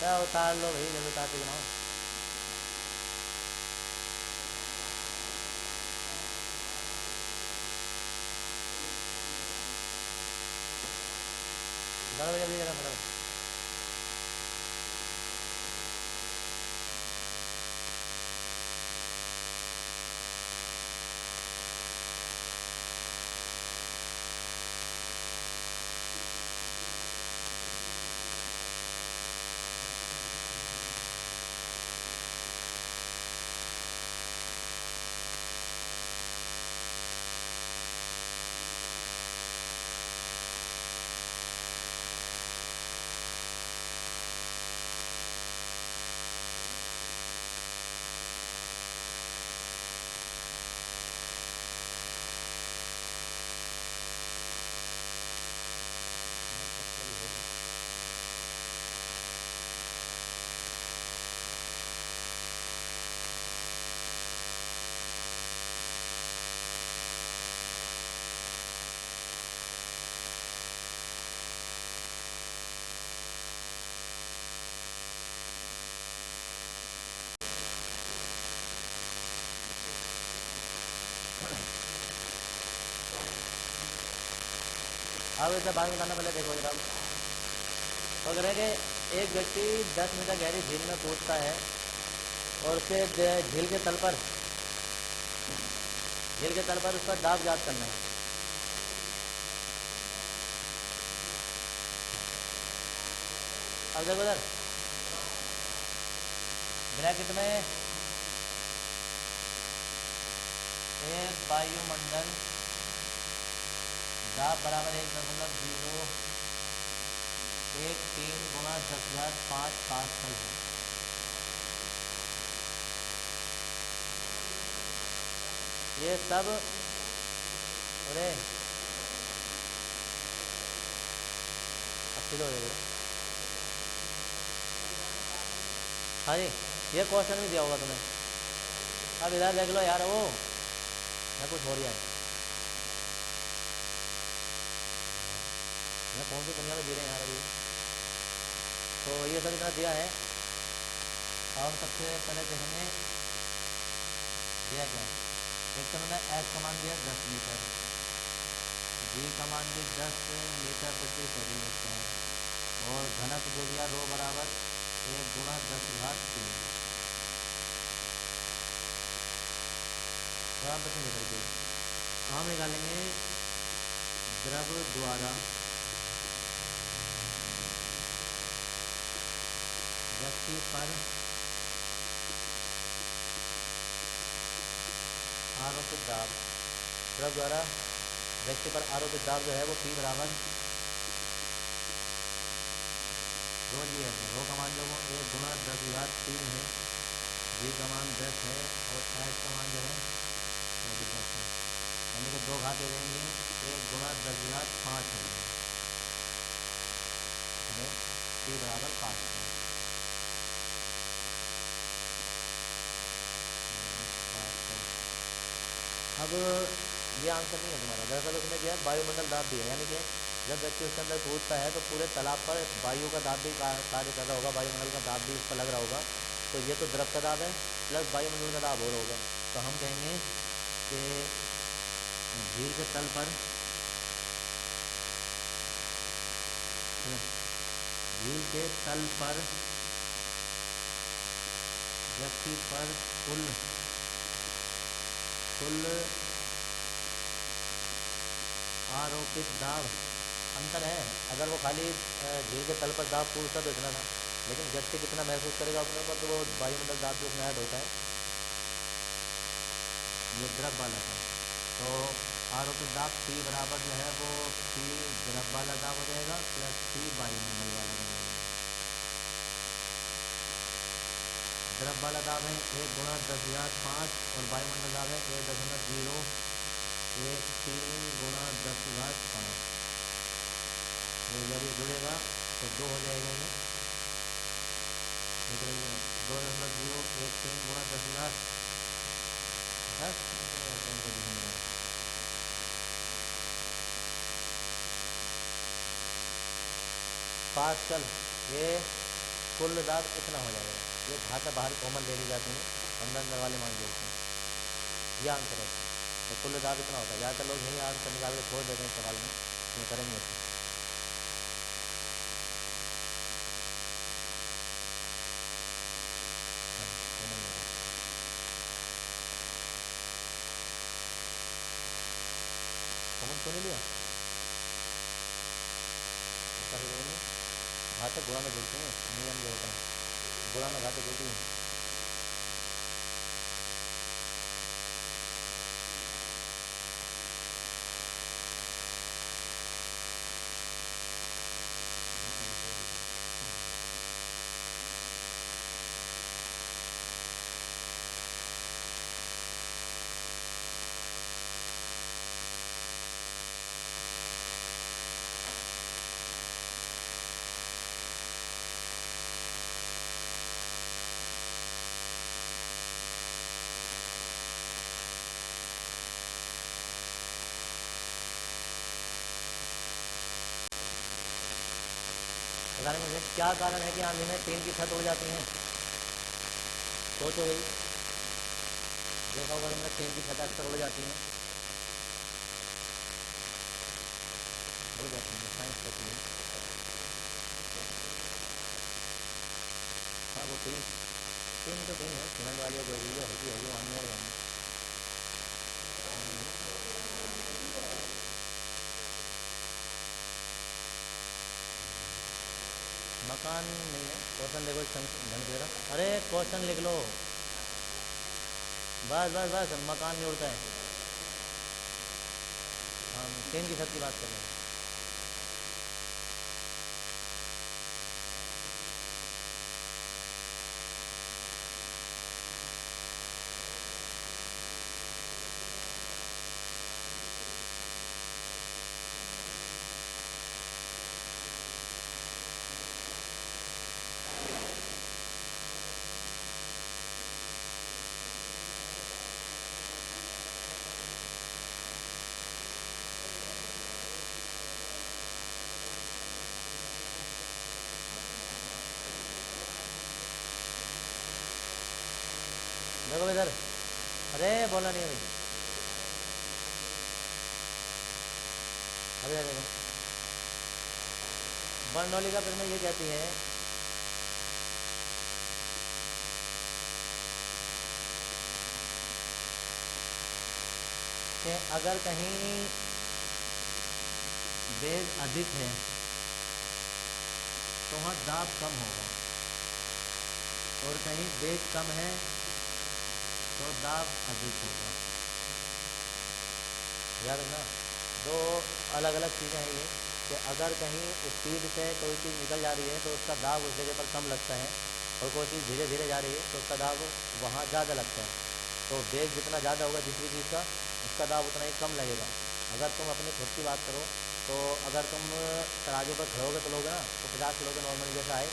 क्या उतार लो भाई, जब उतार के गिनाओ। उतारो जल्दी जरा फटाफट। अब इसे बाद में बताना, पहले देखो जरा। तो अगर है कि एक व्यक्ति 10 मीटर गहरी झील में कूदता है और उसके झील के तल पर उस पर दाब याद करना है। अब देखो उधर ब्रैकेट में एक वायुमंडल दाब बराबर 1.013 गुणा 10,5 पास्कल है। ये सब अरे अच्छी हो जाएगा। हाँ जी, ये क्वेश्चन भी दिया होगा तुम्हें। अब इधर देख लो यार, वो मैं कुछ हो रही है। मैं कौन सी दुनिया में जी रहे हैं यार अभी। तो ये सब इतना दिया है। और सबसे पहले देखेंगे दिया क्या। एक तो मैंने एस कमान दिया 10 मीटर, जी कमान दी 10 मीटर प्रति सेंटीमीटर, और घनत्व दे दिया रो बराबर 1 गुणा 10/3 ग्राम प्रति मीटर की। हम निकालेंगे द्रव द्वारा व्यक्ति पर आरोपित दाब। द्रव द्वारा व्यक्ति पर आरोपित दाब जो है वो P बराबर रो जी है। रो का मान जो वो 1 गुणा 10/3 है, जी का मान 10 है, और एच का मान जो है 10 है, यानी कि 2 घाते देंगे 1 गुणा 10/5 है। P बराबर 5 है। अब ये आंसर नहीं है तुम्हारा। दरअसल उसने किया वायुमंडल दाब भी है, यानी कि जब व्यक्ति उसके अंदर कूदता है तो पूरे तालाब पर वायु का दाब भी कार्य कर रहा होगा, वायुमंडल का दाब भी उस पर लग रहा होगा। तो ये तो द्रव का दाब है प्लस वायुमंडल का दाब और होगा। तो हम कहेंगे कि झील के तल पर व्यक्ति पर कुल आरोपित दाब अंतर है। अगर वो खाली झील के तल पर दाब पूछता तो इतना था, लेकिन व्यक्ति कितना महसूस करेगा अपने ऊपर, तो वो वायुमंडल दाब भी उसमें ऐड होता है। ये द्रव वाला था, तो आरोपित दाब P बराबर जो है वो P द्रव वाला दाब हो जाएगा प्लस P वायुमंडल वाला दाब हो जाएगा। द्रव वाला दाब है 1 गुणा 10/5 और वायुमंडल दाब है 1.013 गुणा 10/5। जब ये जुड़ेगा तो 2 हो जाएगा, ये 2.013 गुणा 10/10 पास्कल। ये कुल दाब इतना हो जाएगा। ये भाषा बाहर कॉमन ले ली जाती है, अंदर अंदर वाले मान बोलते हैं, ये आंसर है। तो कुल दाब इतना होता है। ज़्यादातर लोग यही आंसर निकाल के छोड़ देते हैं सवाल में, ये करेंगे इसको। कॉमन क्यों नहीं लिया? घातक गुणा में जुड़ते हैं, नियम जो होता है गुणा में घातक जुड़ती है। बताने मुझे क्या कारण है कि आंधी में टीन की छत उड़ जाती है? सोचो भाई, देखा होगा तुमने टीन की छत अक्सर उड़ जाती है, उड़ जाती है, साइंस कहती है। हाँ वो टीन टीन तो टीन है, सीमेंट वाली जो भी होती है वो आनी है। मकान नहीं है, क्वेश्चन देखो ढंग से। अरे क्वेश्चन लिख लो, बस बस बस, मकान नहीं उड़ता है, हम टीन की छत की बात कर रहे हैं। देखो इधर, अरे बोला नहीं भाई, अभी देखो बर्नौली का प्रमेय ये कहती है कि अगर कहीं वेग अधिक है तो वहाँ दाब कम होगा, और कहीं वेग कम है तो दाब अधिक होगा। याद रखना, दो अलग अलग चीज़ें हैं ये, कि अगर कहीं स्पीड से कोई चीज़ निकल जा रही है तो उसका दाब उस जगह पर कम लगता है, और कोई चीज़ धीरे धीरे जा रही है तो उसका दाब वहाँ ज़्यादा लगता है। तो वेग जितना ज़्यादा होगा जिस भी चीज़ का, उसका दाब उतना ही कम लगेगा। अगर तुम अपनी खुद की बात करो तो अगर तुम तराजू पर खड़ोगे तो लोगे ना, तो 50 किलो के नॉर्मली जैसा आए,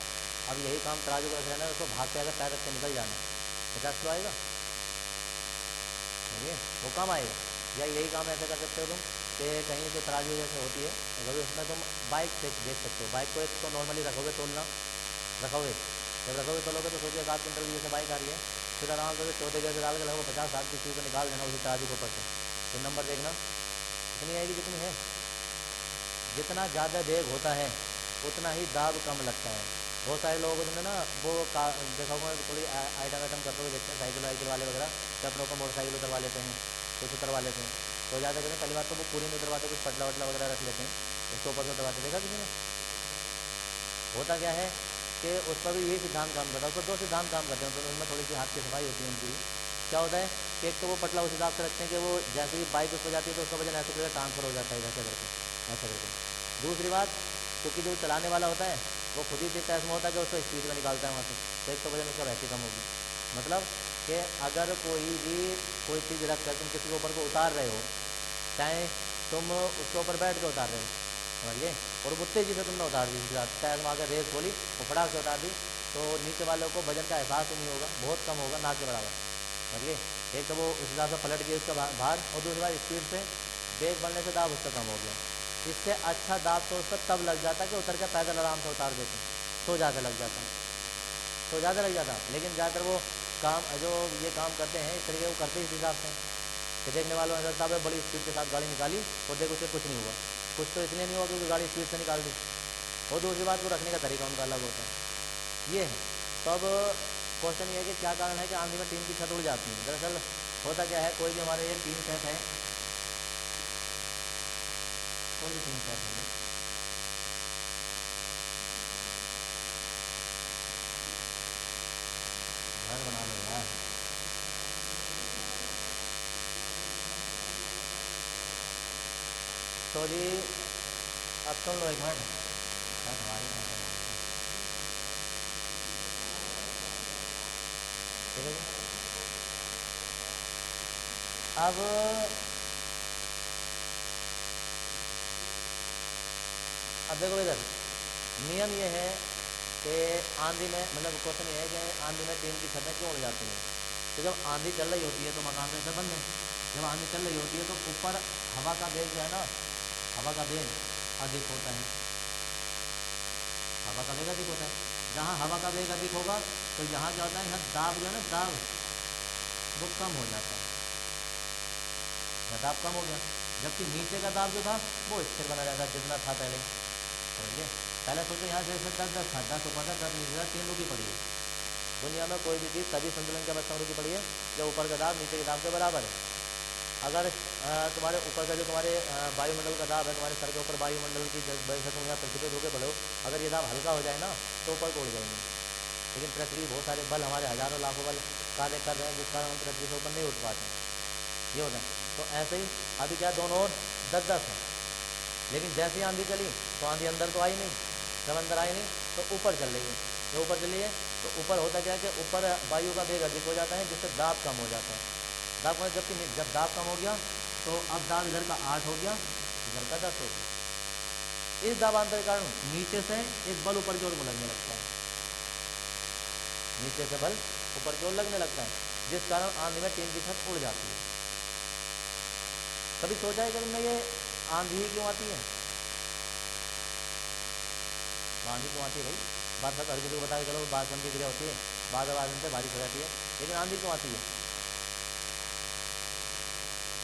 अब यही काम तराजू पर रख लेना, उसको भाग के अगर पैर रख के निकल जाना, 50 किलो आएगा नहीं, वो कम आएगा। या यही काम ऐसे कर सकते हो तुम कि कहीं जो तराजू जैसे होती है, अगर उसमें तुम बाइक से देख सकते हो, बाइक को एक तो नॉर्मली रखोगे, तोलना रखोगे, जब रखोगे तोलोगे तो सोचिए 7 क्विंटल की जैसे बाइक आ रही है, फिर आराम से 14 जैसे डाल के लगभग 50-60 की चीज़ को निकाल देना उसी तराजू को ऊपर से, फिर नंबर देखना कितनी आएगी, जितनी है। जितना ज़्यादा वेग होता है उतना ही दाब कम लगता है। बहुत सारे लोगों को तुमने ना वो देखा होगा, थोड़ी आइटम आइटम करते हुए देखते हैं, साइकिल वाइकिल वाले वगैरह, कि अपनों को मोटरसाइकिल उतरवा लेते हैं, कुछ उतरवा लेते हैं, तो ज़्यादा करते हैं पहली बात तो वो पूरी नहीं उतरवाते, कुछ पटला वटला वगैरह रख लेते हैं, उसके ऊपर से उतरवाते। देखा किसी ने? होता क्या है कि उस पर भी यही सिद्धांत काम करता है, उसको 2 सिद्धांत काम करते हैं, तो उनमें थोड़ी सी हाथ की सफाई होती है उनकी। क्या होता है कि एक तो वो पटला उस हिसाब से रखते हैं कि वो जैसे ही बाइक उस पर जाती है तो उसका वजन ऐसे करके ट्रांसफर हो जाता है ऐसे करके, ऐसा करके। दूसरी बात, क्योंकि जो चलाने वाला होता है वो खुद ही इतना ऐसा होता है कि उसको स्पीड में निकालता है वहाँ से, तो एक तो वजन उसका वैसे कम होगी। मतलब कि अगर कोई चीज़ रख कर तुम किसी के ऊपर को उतार रहे हो, चाहे तुम उसके ऊपर बैठ के उतार रहे हो, समझिए, और बुत्ते जी से तुमने उतार दी, चाहे तुम आगे रेस बोली और फटाक से उतार दी, तो नीचे वालों को वजन का एहसास ही नहीं होगा, बहुत कम होगा, ना के बराबर, समझिए। एक तो वो उस हिसाब से पलट गई उसका भार, और दूसरी बार स्पीड से ब्रेक बढ़ने से दाब उसका कम हो गया। इससे अच्छा दाब तो उस पर तब लग जाता कि उतर के पैदल आराम से उतार देते, तो ज़्यादा लग जाता। तो ज़्यादा लग जाता। लेकिन ज़्यादातर वो काम जो ये काम करते हैं इस तरीके वो करते इस हिसाब से कि देखने वालों ने साहब बड़ी स्पीड के साथ गाड़ी निकाली और देखो उसे कुछ नहीं हुआ। कुछ तो इसलिए नहीं हुआ क्योंकि गाड़ी स्पीड से निकाल दी, और दूसरी बात वो रखने का तरीका उनका अलग होता है। ये है। तो अब क्वेश्चन ये है कि क्या कारण है कि आंधी में टीन की छत उड़ जाती है। दरअसल होता क्या है, कोई भी हमारे ये टीन सेट है, कोई भी टीन सेट है, घर बना लो यार, तो जी अब सुन लो एक मिनट, ठीक है जी। अब देखो इधर नियम ये है कि आंधी में, मतलब क्वेश्चन ये है कि आंधी में टीन की छतें क्यों उड़ जाती हैं। तो जब आंधी चल रही होती है तो मकान से बंद है, जब आंधी चल रही होती है तो ऊपर हवा का वेग जो है ना, हवा का वेग अधिक होता है, हवा का वेग अधिक होता है। जहाँ हवा का वेग अधिक होगा तो यहाँ क्या होता है, यहाँ दाब जो है ना, दाब वो कम हो जाता है, यहाँ दाब कम हो गया, जबकि नीचे का दाब जो था वो स्थिर बना रहता है जितना था पहले। समझिए, पहले सोचो यहाँ जैसे 10 था, 10 ऊपर था, 10 नीचे था, 3 रुकी पड़ी है। दुनिया में कोई भी चीज़ तभी संतुलन के अवस्था में रुकी पड़ी है जब ऊपर का दाब नीचे के दाब के बराबर है। अगर तुम्हारे ऊपर का जो तुम्हारे वायुमंडल का दाब है, तुम्हारे सर के ऊपर वायुमंडल की वजह से तुम यहाँ पृथ्वी पर होकर बढ़ो, अगर ये दाब हल्का हो जाए ना तो ऊपर को उड़ जाएंगे। लेकिन पृथ्वी बहुत सारे बल, हमारे हजारों लाखों बल कार्य कर रहे हैं जिस कारण हम पृथ्वी से ऊपर नहीं उठ पाते, ये होता है। तो ऐसे ही अभी क्या दोनों ओर 10-10 है, लेकिन जैसे ही आंधी चली तो आंधी अंदर तो आई नहीं, जब अंदर आई नहीं तो ऊपर चल रही है, जो ऊपर चली है तो ऊपर होता क्या है कि ऊपर वायु का वेग अधिक हो जाता है जिससे दाब कम हो जाता है। दाब कम, जबकि जब दाब कम हो गया तो अब दाब इधर का 8 हो गया, इधर का 10 हो गया। इस दाबांतर के कारण नीचे से एक बल ऊपर की ओर लगने लगता है, नीचे से बल ऊपर की ओर लगने लगता है, जिस कारण आंधी में टीन की छत उड़ जाती है। कभी सोचा है कि तुमने ये आंधी क्यों आती है, आंधी क्यों आती है भाई? बात हर किसी को बता के चलो, बादशाह की क्रिया होती है, बाद से बारिश हो जाती है, लेकिन आंधी क्यों आती है?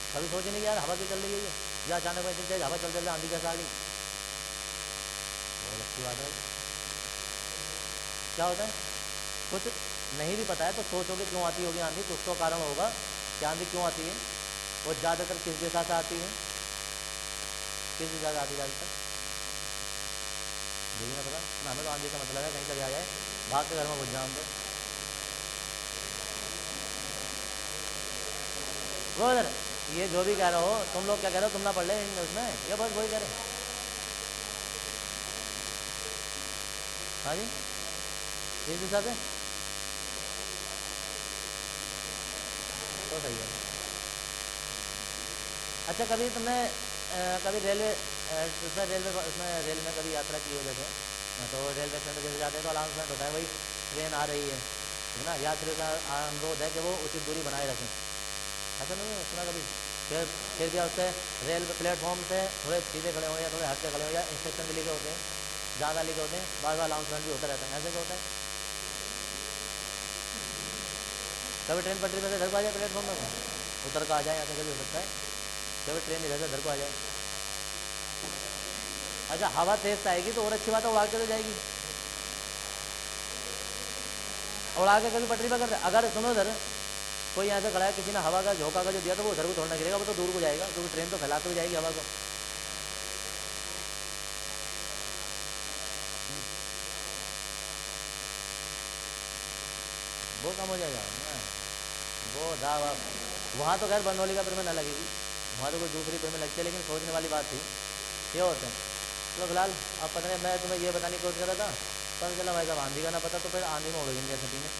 कभी सोचे नहीं कि यार हवा क्यों चल रही है, या अचानक में इतनी तेज हवा चलते चलते आंधी कैसे आ गई? बहुत अच्छी बात है। क्या होता है, कुछ नहीं भी पता है तो सोचोगे क्यों आती होगी आंधी, कुछ तो कारण होगा कि आंधी क्यों आती है। वो ज़्यादातर किस दिशा से आती है, किस दिशा से आती है ज़्यादातर? यही ना पता ना, हमें तो आंधी का मतलब है कहीं कभी आ जाए भाग के घर में घुस जाओ। वो इधर ये जो भी कह रहे हो तुम लोग, क्या कह रहे हो, तुम ना पढ़ ले उसमें, ये बस वही कह रहे। हाँ जी, इस दिशा से तो सही है। अच्छा, कभी तुमने कभी रेलवे उसमें रेल में कभी यात्रा की हो जैसे, तो रेलवे स्टेशन जैसे जाते हैं तो अनाउंसमेंट होता है भाई ट्रेन आ रही है ना, यात्री का अनुरोध है कि वो उचित दूरी बनाए रखें। ऐसा नहीं सुना कभी? फिर क्या उससे रेल प्लेटफॉर्म से थोड़े सीधे खड़े हो या थोड़े हट के खड़े हो, या इंस्ट्रक्शन भी लिखे होते हैं, ज़्यादा लिखे होते हैं, बार बार अनाउंसमेंट भी होता रहता है, ऐसे क्या होता है? कभी ट्रेन पटरी पर से इधर को आ जाए, प्लेटफॉर्म में उतर का आ जाए, ऐसा कभी हो सकता है? कभी ट्रेन इधर से इधर को आ जाए। अच्छा, हवा तेज आएगी तो और अच्छी बात है, उड़ा के तो जाएगी, उड़ा के कभी पटरी पर कर, अगर सुनो इधर कोई यहाँ से खड़ा है, किसी ने हवा का झोंका का जो दिया तो वो उधर को थोड़ा गिरेगा, वो तो दूर को जाएगा, क्योंकि ट्रेन तो फैलाते हुए जाएगी हवा को। वो कम हो जाएगा ना, वो दावा वहाँ तो खैर बनौली का पेड़ में न लगेगी, वहाँ तो कोई दूसरी पेड़ में लगती है, लेकिन सोचने वाली बात थी ये होते हैं। चलो फिलहाल अब पता नहीं, मैं तुम्हें ये बताने की कोशिश कर रहा था, पता चला भाई साहब आंधी का ना पता, तो फिर आंधी में उड़ेंगे ऐसे टीनें,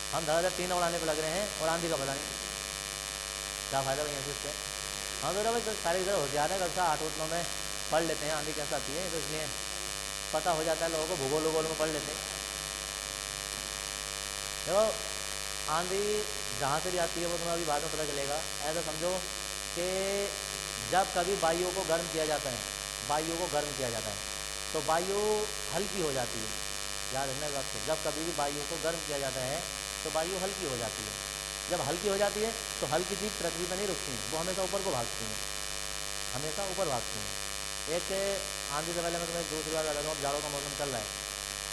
हम धड़ाधड़ टीन उड़ाने पर लग रहे हैं और आंधी का पता नहीं, क्या फ़ायदा भैया इससे। हाँ तो भाई सारे इधर होशियार है, कक्षा 8 में पढ़ लेते हैं आंधी कैसे आती है, तो इसलिए पता हो जाता है लोगों को, भूगोल वूगोल में पढ़ लेते हैं। देखो आंधी जहाँ से भी आती है वो तुम्हें अभी बाद में पता चलेगा। ऐसा समझो कि जब कभी वायु को गर्म किया जाता है, वायु को गर्म किया जाता है तो वायु हल्की हो जाती है, याद रखना इस बात को, जब कभी भी वायु को गर्म किया जाता है तो वायु हल्की हो जाती है। जब हल्की हो जाती है तो हल्की चीज़ पृथ्वी पर नहीं रुकती है, वो हमेशा ऊपर को भागती हैं, हमेशा ऊपर भागती हैं। एक आंधी से पहले मैं तुम्हें दूसरी बार बता दूँ, अब जाड़ों का मौसम चल रहा है,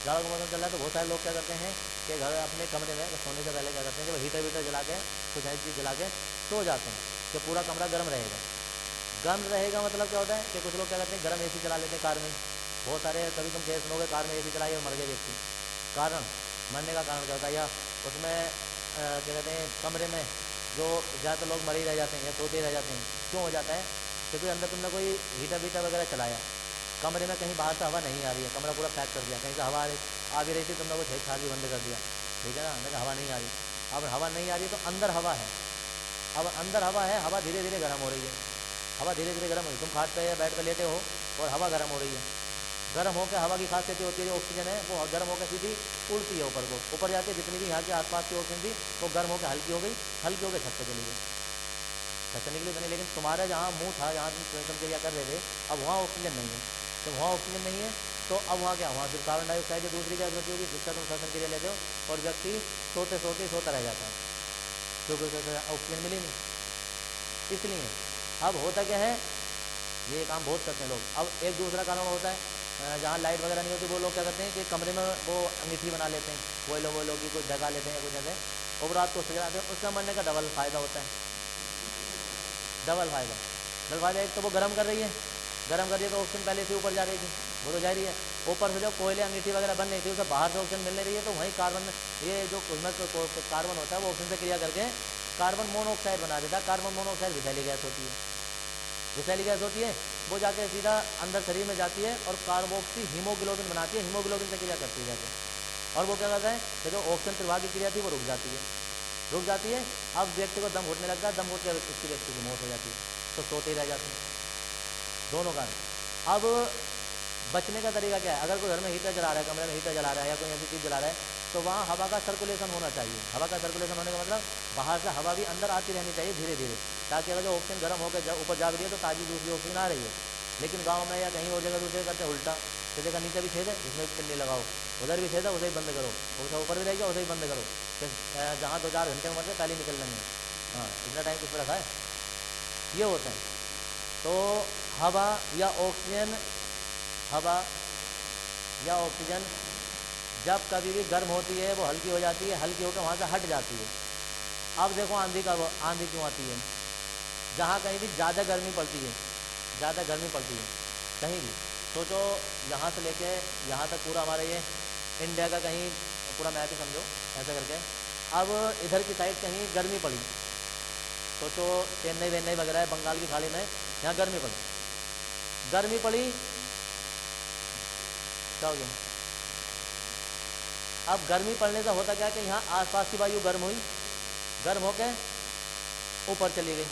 जाड़ों का मौसम चल रहा है तो बहुत सारे लोग क्या करते हैं कि घर अपने कमरे में सोने से पहले क्या करते हैं कि हीटर वीटर जला के कुछ ऐसी चीज़ जला के सो जाते हैं कि पूरा कमरा गर्म रहेगा। गर्म रहेगा मतलब क्या होता है कि कुछ लोग क्या करते हैं गर्म एसी चला लेते हैं कार में। बहुत सारे कभी तुम केस सुनोगे कार में एसी चलाई और मर गए व्यक्ति। कारण मरने का कारण क्या होता है, या उसमें क्या कहते हैं कमरे में जो ज़्यादातर लोग मरे ही रह जाते हैं या सोते ही रह जाते हैं। क्यों हो जाता है? क्योंकि अंदर तुमने कोई हीटर वीटर वगैरह चलाया, कमरे में कहीं बाहर से हवा नहीं आ रही है, कमरा पूरा पैक कर दिया, कहीं से हवा आ भी रही थी तुमने कुछ खाली बंद कर दिया, ठीक है ना, नहीं हवा नहीं आ रही। अब हवा नहीं आ रही तो अंदर हवा है, अब अंदर हवा है, हवा धीरे धीरे गर्म हो रही है, हवा धीरे धीरे गर्म हो रही है। तुम खाट पे या बेड पे लेटे हो और हवा गर्म हो रही है, गर्म होकर हवा की खासियत होती है जो ऑक्सीजन है वो गर्म होकर सीधी उड़ती है ऊपर को, ऊपर जाके जितनी भी यहाँ के आसपास की ऑक्सीजन थी वो गर्म होकर हल्की हो गई, हल्की होकर छत पर चली गई, छत से निकली तो नहीं। लेकिन तुम्हारा जहाँ मुँह था, जहाँ तुम श्वसन क्रिया कर रहे थे, अब वहाँ ऑक्सीजन नहीं है, तो वहाँ ऑक्सीजन नहीं है तो अब वहाँ क्या, वहाँ सिर्फ कार्बन डाइऑक्साइड की दूसरी क्या होती होगी जिसका तुम श्वसन क्रिया लेते हो, और व्यक्ति सोते सोते सोता रह जाता है क्योंकि ऑक्सीजन मिली नहीं। इसलिए अब होता क्या है, ये काम बहुत करते हैं लोग। अब एक दूसरा कारण होता है जहाँ लाइट वगैरह नहीं होती, वो लोग क्या करते हैं कि कमरे में वो अंगीठी बना लेते हैं, वो लोग की कुछ जगा लेते हैं या कुछ ऐसे, और रात को सो जाते हैं। उसका मरने का डबल फायदा होता है, डबल फायदा। एक तो वो गर्म कर रही है, गर्म कर रही है तो ऑक्सीजन पहले से ऊपर जा रही थी, वो तो जा रही है, ऊपर से जो कोयले अंगीठी वगैरह बन रही थी उसे बाहर से ऑक्सीजन मिलने रही है, तो वहीं कार्बन, ये जो उसमें कार्बन होता है वो ऑक्सीजन से क्रिया करके कार्बन मोनोऑक्साइड बना देता है। कार्बन मोनोऑक्साइड विषैली गैस होती है, विषैली गैस होती है, वो जाके सीधा अंदर शरीर में जाती है और कार्बोक्सी हीमोग्लोबिन बनाती है, हीमोग्लोबिन से क्रिया करती है जाके, और वो क्या करता है कि जो ऑक्सीजन प्रवाह की क्रिया थी वो रुक जाती है। अब व्यक्ति को दम घुटने लगता है, दम घुट के उसकी व्यक्ति की मौत हो जाती है, तो सोते ही रह जाते हैं दोनों कारण। अब बचने का तरीका क्या है? अगर कोई घर में हीटर जला रहा है, कमरे में हीटर जला रहा है या कोई ऐसी चीज़ जला रहा है, तो वहाँ हवा का सर्कुलेशन होना चाहिए। हवा का सर्कुलेशन होने का मतलब बाहर से हवा भी अंदर आती रहनी चाहिए धीरे धीरे, ताकि अगर जो ऑक्सीजन गर्म होकर ऊपर जा रही है तो ताज़ी दूसरी ऑक्सीजन आ रही है। लेकिन गाँव में या कहीं और जगह दूसरे करते हैं उल्टा, तो जगह नीचे भी छेद है जिसमें पिन्नी लगाओ, उधर भी छेद है उसे ही बंद करो, उसे ऊपर भी रहेगा उसे ही बंद करो, जहाँ 2-4 घंटे में मरते पहले ही निकल लेंगे। हाँ, इतना टाइम किस पर रखा है, ये होता है। तो हवा या ऑक्सीजन, हवा या ऑक्सीजन जब कभी भी गर्म होती है वो हल्की हो जाती है, हल्की होकर वहाँ से हट जाती है। अब देखो आंधी क्यों आती है? जहाँ कहीं भी ज़्यादा गर्मी पड़ती है, ज़्यादा गर्मी पड़ती है कहीं भी, सोचो यहाँ से लेके यहाँ तक पूरा हमारा ये इंडिया का कहीं पूरा मैप ही समझो ऐसा करके। अब इधर की साइड कहीं गर्मी पड़ी, सोचो चेन्नई वेन्नई वगैरह है, बंगाल की खाड़ी में यहाँ गर्मी पड़ी, क्या हो गया? अब गर्मी पड़ने से होता क्या कि यहाँ आसपास की वायु गर्म हुई, गर्म होकर ऊपर चली गई,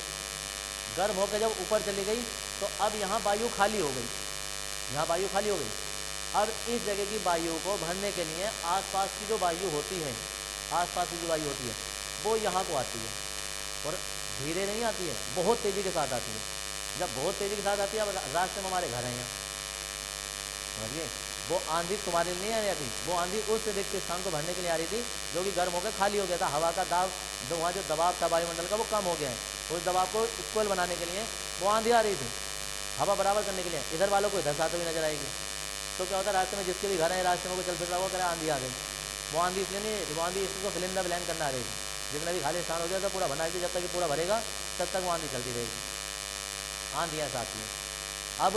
गर्म होकर जब ऊपर चली गई तो अब यहाँ वायु खाली हो गई, यहाँ वायु खाली हो गई। अब इस जगह की वायु को भरने के लिए आसपास की जो वायु होती है, आसपास की जो वायु होती है वो यहाँ को आती है, और धीरे नहीं आती है, बहुत तेज़ी के साथ आती है। जब बहुत तेज़ी के साथ आती है, अब रास्ते में हमारे घर हैं यहाँ, समझिए, वो आंधी तुम्हारे लिए नहीं आ रही थी, वो आंधी उस व्यक्ति स्थान को भरने के लिए आ रही थी जो कि गर्म होकर खाली हो गया था। हवा का दाब, जो वहाँ जो दबाव था वायुमंडल का वो कम हो गया है, उस दबाव को इक्वल बनाने के लिए वो आंधी आ रही थी, हवा बराबर करने के लिए। इधर वालों को इधर साथ भी नजर आएगी, तो क्या होता है रास्ते में जिसके भी घर है, रास्ते में कोई चल फिर रहा हुआ करे आंधी आ गई, वो आंधी इसलिए नहीं, वो आंधी इसको फिल इन द ब्लैंक करना आ रही थी, जितना भी खाली स्थान हो गया तो पूरा बना रही थी, जब तक पूरा भरेगा तब तक वो आंधी चलती रहेगी, आंधियाँ आती हैं। अब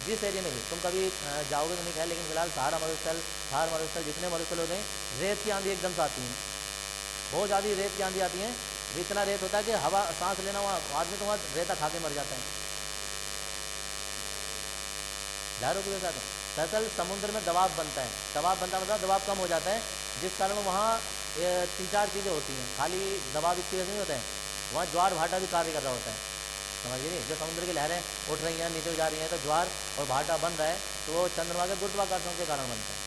जिस एरिया में भी तुम कभी जाओगे तो नहीं ख्याल, लेकिन फिलहाल सहारा मरुस्थल, थार मरुस्थल, जितने मरुस्थल होते हैं, रेत की आंधी एकदम से आती है, बहुत ज़्यादा रेत की आंधी आती है। इतना रेत होता है कि हवा सांस लेना वहाँ आदमी तो वहाँ रेता खा के मर जाता है, लहरों के साथ। दरअसल समुद्र में दबाव बनता है, दबाव बनता मतलब दबाव कम हो जाता है, जिस कारण वहाँ 3-4 चीज़ें होती हैं, खाली दबाव इसकी वजह से नहीं होता है, वहाँ ज्वार भाटा भी कार्य कर रहा होता है, समझिए नहीं। जो समुद्र की लहरें उठ रही हैं, नीचे जा रही हैं, तो ज्वार और भाटा बन रहा है, तो वो चंद्रमा के गुरुत्वाकर्षण के कारण बनता है,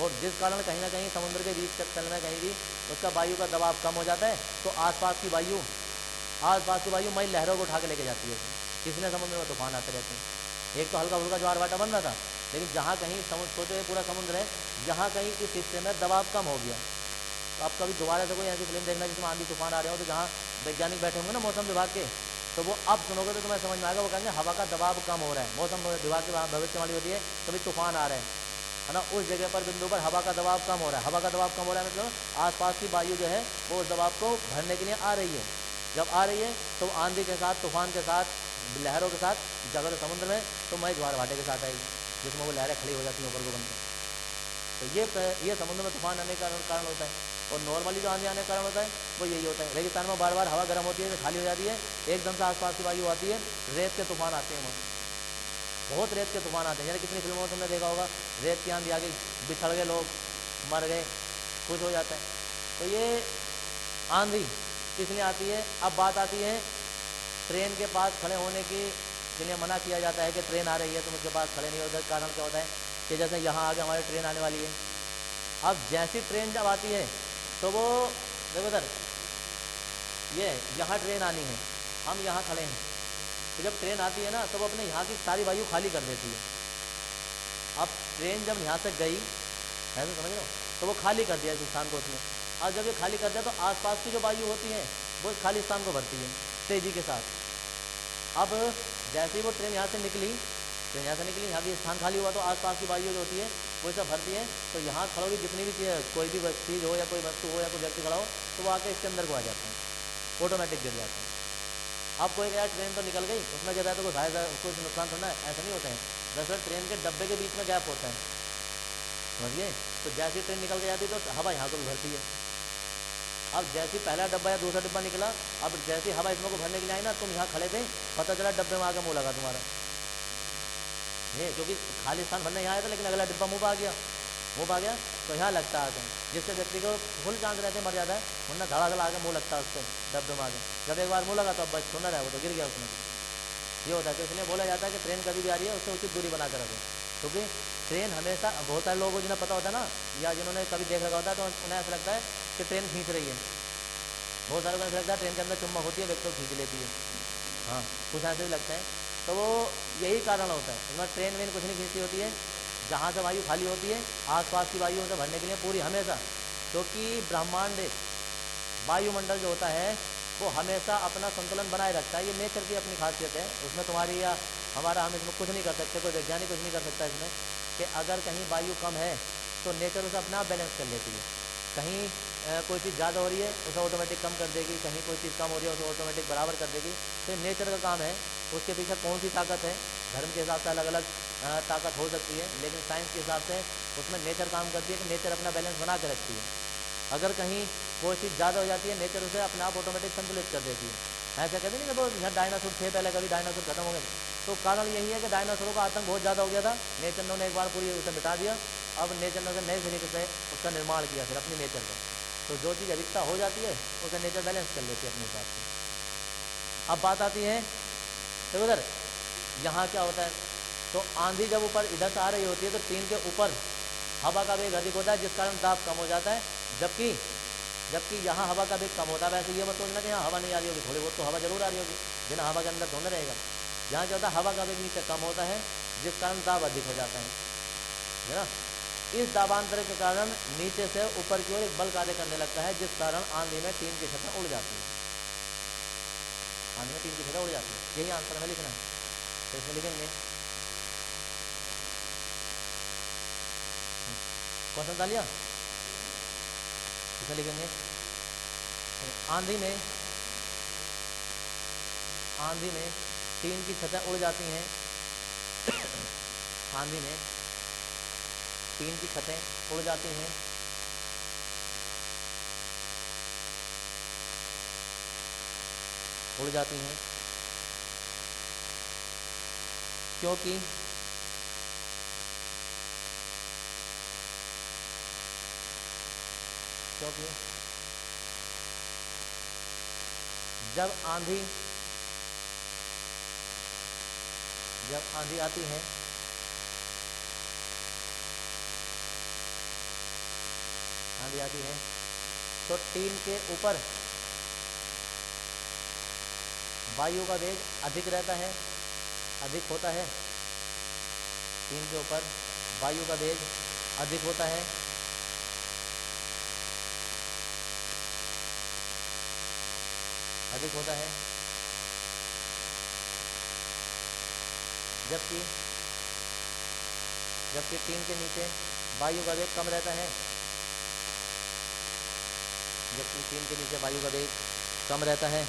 और जिस कारण कहीं ना कहीं समुद्र के बीच तल में कहीं भी उसका वायु का दबाव कम हो जाता है, तो आसपास की वायु मई लहरों को उठा के लेके जाती है, इसलिए समुद्र में तूफान आते रहते हैं। एक तो हल्का फुल्का ज्वार भाटा बन रहा था, लेकिन जहाँ कहीं समुद्र, सोचो ये पूरा समुद्र है, यहाँ कहीं इस हिस्से में दबाव कम हो गया। तो आप कभी दोबारा से कोई ऐसी फिल्म देखना जिसमें आंधी तूफान आ रहे हो, तो जहाँ वैज्ञानिक बैठे होंगे ना मौसम विभाग के, तो वो अब सुनोगे तो तुम्हें समझ में आएगा। वो कहेंगे हवा का दबाव कम हो रहा है, मौसम विभाग की भविष्यवाणी होती है कभी तूफान आ रहे हैं, है ना, उस जगह पर बिंदु पर हवा का दबाव कम हो रहा है। हवा का दबाव कम हो रहा है मतलब आसपास की वायु जो है वो उस दबाव को भरने के लिए आ रही है। जब आ रही है तो आंधी के साथ, तूफान के साथ, लहरों के साथ, जगह समुद्र में तो मैं ज्वार भाटे के साथ आएगी, जिसमें वो लहरें खड़ी हो जाती हैं ऊपर को बनकर। तो ये समुद्र में तूफान आने का कारण होता है। और नॉर्मली जो आंधी आने का कारण होता है वो यही होता है, रेगिस्तान में बार बार हवा गर्म होती है, तो खाली हो जाती है, एकदम से आसपास की वायु आती है, रेत के तूफान आते हैं। बहुत रेत के तूफान आते हैं, यानी कितनी फिल्मों में तुमने देखा होगा, रेत की आंधी आ गई, बिछड़ गए लोग, मर गए, कुछ हो जाता है। तो ये आंधी इसलिए आती है। अब बात आती है ट्रेन के पास खड़े होने की के लिए मना किया जाता है कि ट्रेन आ रही है तुम उसके पास खड़े नहीं होते। कारण क्या होता है कि जैसे यहाँ आगे हमारी ट्रेन आने वाली है, अब जैसी ट्रेन जब आती है तो वो देखो इधर, ये यहाँ ट्रेन आनी है, हम यहाँ खड़े हैं, तो जब ट्रेन आती है ना तो वो अपने यहाँ की सारी वायु खाली कर देती है। अब ट्रेन जब यहाँ से गई है तो समझ लो, तो वो खाली कर दिया इस स्थान को उसने। और जब ये खाली कर दिया तो आसपास की जो वायु होती है वो इस खाली स्थान को भरती है तेजी के साथ। अब जैसे ही वो ट्रेन यहाँ से निकली, यहाँ भी स्थान खाली हुआ तो आसपास की वायु जो होती है वो सब भरती है। तो यहाँ खड़ो की जितनी भी कोई भी चीज़ हो या कोई वस्तु हो या कोई व्यक्ति खड़ा हो तो वो आके इसके अंदर को आ जाते हैं, ऑटोमेटिक गिर जाते हैं। अब कोई यार ट्रेन तो निकल गई, उसमें गिरा तो कुछ नुकसान थोड़ा है, ऐसा नहीं होता है। दरअसल ट्रेन के डब्बे के बीच में गैप होता है, समझिए। तो जैसी ट्रेन निकल के जाती है तो हवा यहाँ को भी भरती है। अब जैसी पहला डब्बा या दूसरा डब्बा निकला, अब जैसी हवा इसमें को भरने के लिए आई ना, तुम यहाँ खड़े थे, पता चला डब्बे में आगे मुँह लगा तुम्हारा, ये क्योंकि खाली स्थान भरने यहाँ आया था लेकिन अगला डिब्बा मुँह आ गया, तो यहाँ लगता है आगे, जिससे व्यक्ति को फुल चांस रहते मर जाता है, वरना धड़ाधड़ आगे मुँह लगता है उसके डब्बे में आगे। जब एक बार मुँह लगा तो अब बस सुना रहा है, वो तो गिर गया उसमें, ये होता है। तो इसलिए बोला जाता है कि ट्रेन कभी भी आ रही है उससे उचित दूरी बना कर रखें, क्योंकि ट्रेन हमेशा, बहुत सारे लोगों को जिन्हें पता होता है ना, या जिन्होंने कभी देख रखा होता है, तो उन्हें ऐसा लगता है कि ट्रेन खींच रही है। बहुत सारे को ऐसा लगता है ट्रेन के अंदर चुम्बक होती है, व्यक्ति को खींच लेती है, हाँ कुछ ऐसे भी लगता है। तो वो यही कारण होता है, इसमें ट्रेन वेन कुछ नहीं खींचती होती है, जहाँ से वायु खाली होती है आसपास की वायु से भरने के लिए पूरी हमेशा, क्योंकि ब्रह्मांड वायुमंडल जो होता है वो हमेशा अपना संतुलन बनाए रखता है। ये नेचर की अपनी खासियत है, उसमें तुम्हारी या हमारा, हम इसमें कुछ नहीं कर सकते, कोई वैज्ञानिक कुछ नहीं कर सकता इसमें, कि अगर कहीं वायु कम है तो नेचर उसे अपने आप बैलेंस कर लेती है। कहीं कोई चीज़ ज़्यादा हो रही है उसे ऑटोमेटिक कम कर देगी, कहीं कोई चीज़ कम हो रही है उसे ऑटोमेटिक बराबर कर देगी। तो नेचर का काम है, उसके पीछे कौन सी ताकत है, धर्म के हिसाब से अलग अलग ताकत हो सकती है, लेकिन साइंस के हिसाब से उसमें नेचर काम करती है कि नेचर अपना बैलेंस बना के रखती है। अगर कहीं कोई चीज़ ज़्यादा हो जाती है नेचर उसे अपने आप ऑटोमेटिक संतुलित कर देती है। ऐसा कभी नहीं कि वो यहाँ डायनासोर थे पहले, कभी डायनासोर खत्म हो गए, तो कारण यही है कि डायनासोरों का आतंक बहुत ज़्यादा हो गया था, नेचर ने एक बार पूरी उसे मिटा दिया, अब नेचर ने नए तरीके से उसका निर्माण किया फिर अपनी नेचर का। तो जो चीज़ अधिकता हो जाती है उसे नेचर बैलेंस कर लेती है अपने हिसाब से। अब बात आती है तो उधर यहाँ क्या होता है, तो आंधी जब ऊपर इधर से आ रही होती है तो टीन के ऊपर हवा का वेग अधिक होता है, जिस कारण दाब कम हो जाता है, जबकि यहाँ हवा का वेग कम होता है। वैसे ये मत सोचना कि यहाँ हवा नहीं आ रही होगी, थोड़ी बहुत तो हवा जरूर आ रही होगी, बिना हवा के अंदर थोड़ा रहेगा। यहाँ क्या होता है, हवा का वेग नीचे कम होता है, जिस कारण दाब अधिक हो जाता है ना। इस दाबांतर के कारण नीचे से ऊपर की ओर एक बल कार्य करने लगता है, जिस कारण आंधी में टीन की छतें उड़ जाती है, आंधी में टीन की छतें उड़ जाती है। यही आंसर में लिखना है, तो इसमें लिखेंगे क्वेश्चन डालिया, इसे लिखेंगे आंधी में टीन की छतें उड़ जाती हैं, आंधी में टीन की छतें उड़ जाती हैं, क्योंकि जब आंधी आती है तो टीन के ऊपर वायु का वेग अधिक होता है, टीन के ऊपर वायु का वेग अधिक होता है, अधिक होता है, जबकि जबकि 3 के नीचे वायु का वेग कम रहता है, जबकि 3 के नीचे वायु का वेग कम रहता है।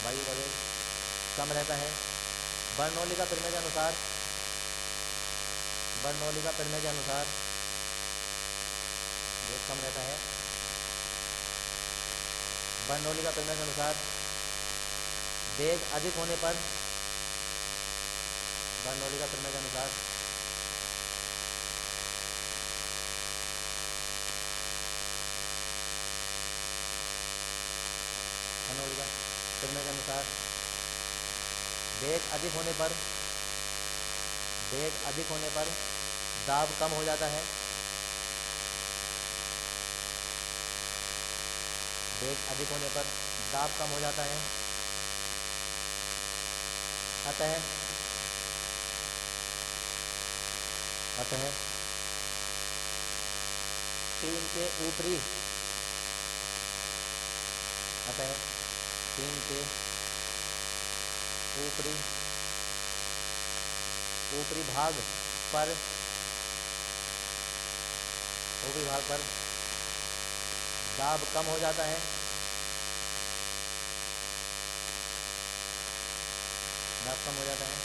वायु का वेग कम रहता है। बर्नौली का प्रमेय के अनुसार, बर्नौली का प्रमेय के अनुसार वेग कम रहता है। बर्नौली का प्रमेय के अनुसार वेग अधिक होने पर, बर्नौली का प्रमेय के अनुसार बर्नौली का प्रमेय के अनुसार वेग अधिक होने पर, वेग अधिक होने पर दाब कम हो जाता है। वेग अधिक होने पर दाब कम हो जाता है। अतः अतः 3 के ऊपरी, अतः 3 के ऊपरी ऊपरी भाग पर, ऊपरी भाग पर दाब कम हो जाता है, दाब कम हो जाता है।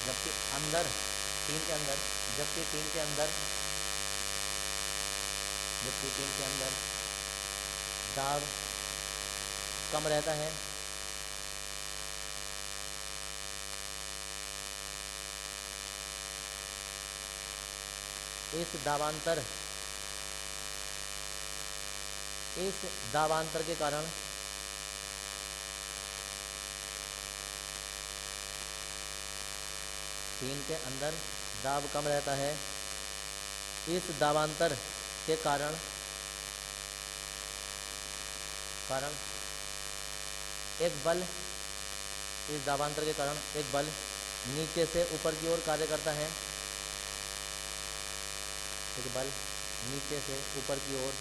जबकि अंदर 3 के अंदर, जबकि 3 के अंदर, जबकि 3 के अंदर दाब कम रहता है। इस दाबांतर के कारण तीन के अंदर दाब कम रहता है। इस दाबांतर के कारण एक बल, इस दाबांतर के कारण एक बल नीचे से ऊपर की ओर कार्य करता है। एक बल नीचे से ऊपर की ओर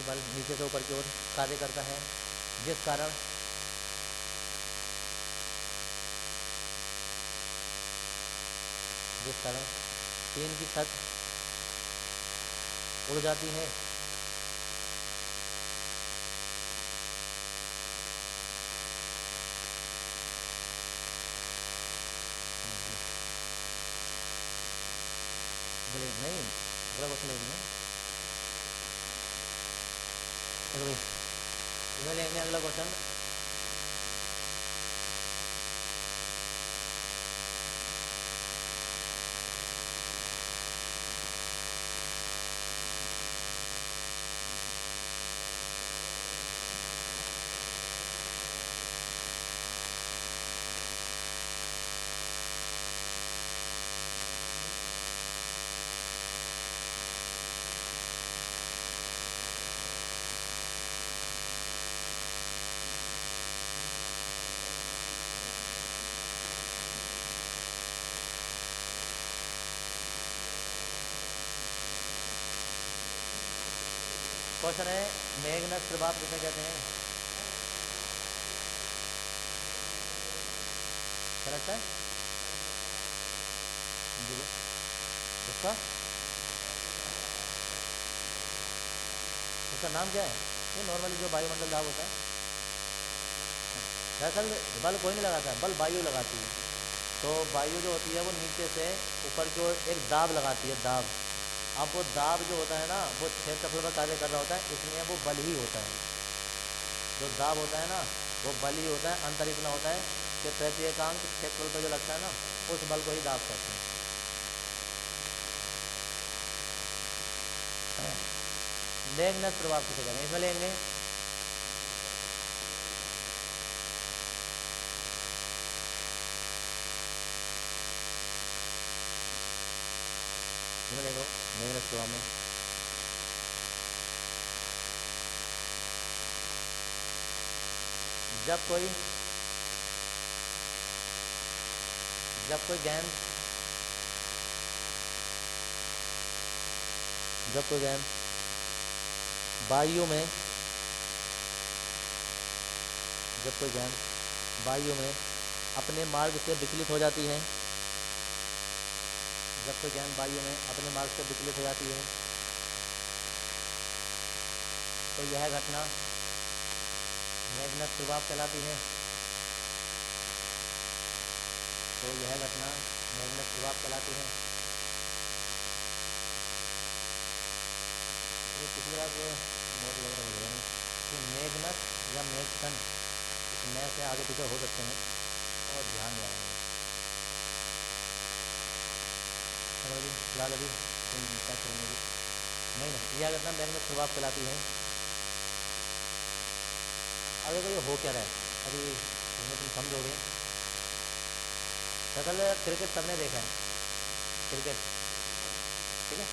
बल नीचे से ऊपर की ओर कार्य करता है, जिस कारण टीन की छत उड़ जाती है। नहीं, अगला क्वेश्चन लेंगे, इसमें लेंगे अगला क्वेश्चन। क्वेश्चन है मेघनद प्रभाव किसे कहते हैं? करेक्ट है? उसका उसका नाम क्या है? ये नॉर्मली जो वायुमंडल दाब होता है, दरअसल बल कोई नहीं लगाता है, बल वायु लगाती है। तो वायु जो होती है वो नीचे से ऊपर की ओर एक दाब लगाती है, दाब। अब वो दाब जो होता है ना, वो क्षेत्रफल पर कार्य कर रहा होता है, इसलिए वो बल ही होता है। जो दाब होता है ना, वो बल ही होता है। अंतर इतना होता है कि तृतीयकांक क्षेत्रफल पर जो लगता है ना, उस बल को ही दाब कहते हैं। मेघनद प्रभाव किसे कहते हैं? इसमें लेंगे देखो, जब कोई गेंद वायु में अपने मार्ग से विचलित हो जाती है, तो यह घटना मैग्नेट प्रभाव कहलाती है। ये किसी तरह से मोड लग रहा है कि मैग्नेट या मैग्सन इसमें से आगे पीछे हो सकते हैं और ध्यान देना है। फिलहाल अभी नहीं, यह घटना मैग्नेट प्रभाव कहलाती है। अगर तो ये हो क्या रहा है अभी इसमें तुम समझोगे। दरअसल क्रिकेट सबने देखा है, क्रिकेट ठीक है,